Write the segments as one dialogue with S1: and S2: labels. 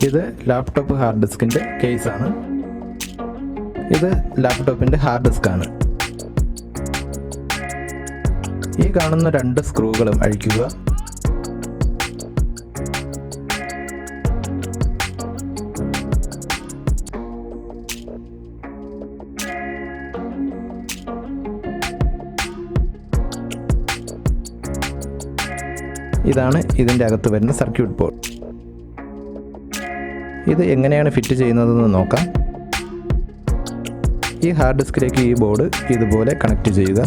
S1: ഇത് laptop hard ഡിസ്കിൻ്റെ കേസാണ്. ഇത് ലാപ്ടോപ്പിൻ്റെ ഹാർഡ് ഡിസ്ക് ആണ്. ഈ കാണുന്ന 2 സ്ക്രൂകളും അഴിക്കുക. ഇതാണ് ഇതിൻ്റെ അകത്ത് വരുന്ന സർക്യൂട്ട് ബോർഡ്. ഇത് എങ്ങനെയാണ് ഫിറ്റ് ചെയ്യുന്നതെന്ന് നോക്കാം. ഈ ഹാർഡ് ഡിസ്കിലേക്ക് ഈ ബോർഡ് ഇതുപോലെ കണക്ട് ചെയ്യുക.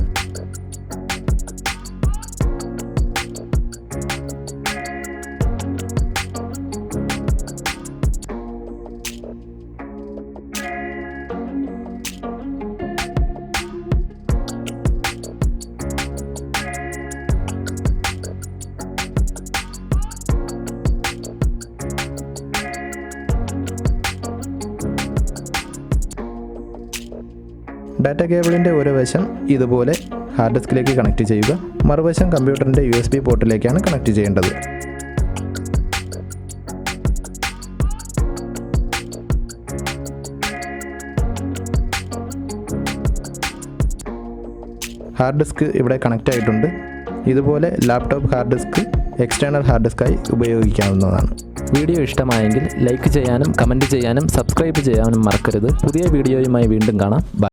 S1: ഡാറ്റ കേബിളിൻ്റെ ഒരു വശം ഇതുപോലെ ഹാർഡ് ഡിസ്കിലേക്ക് കണക്ട് ചെയ്യുക. മറുവശം കമ്പ്യൂട്ടറിൻ്റെ USB പോർട്ടിലേക്കാണ് കണക്ട് ചെയ്യേണ്ടത്. ഹാർഡ് ഡിസ്ക് ഇവിടെ കണക്റ്റ് ആയിട്ടുണ്ട്. ഇതുപോലെ laptop hard disk external hard ഡിസ്കായി ഉപയോഗിക്കാവുന്നതാണ്.
S2: വീഡിയോ ഇഷ്ടമായെങ്കിൽ ലൈക്ക് ചെയ്യാനും കമൻറ്റ് ചെയ്യാനും സബ്സ്ക്രൈബ് ചെയ്യാനും മറക്കരുത്. പുതിയ വീഡിയോയുമായി വീണ്ടും കാണാം. ബൈ.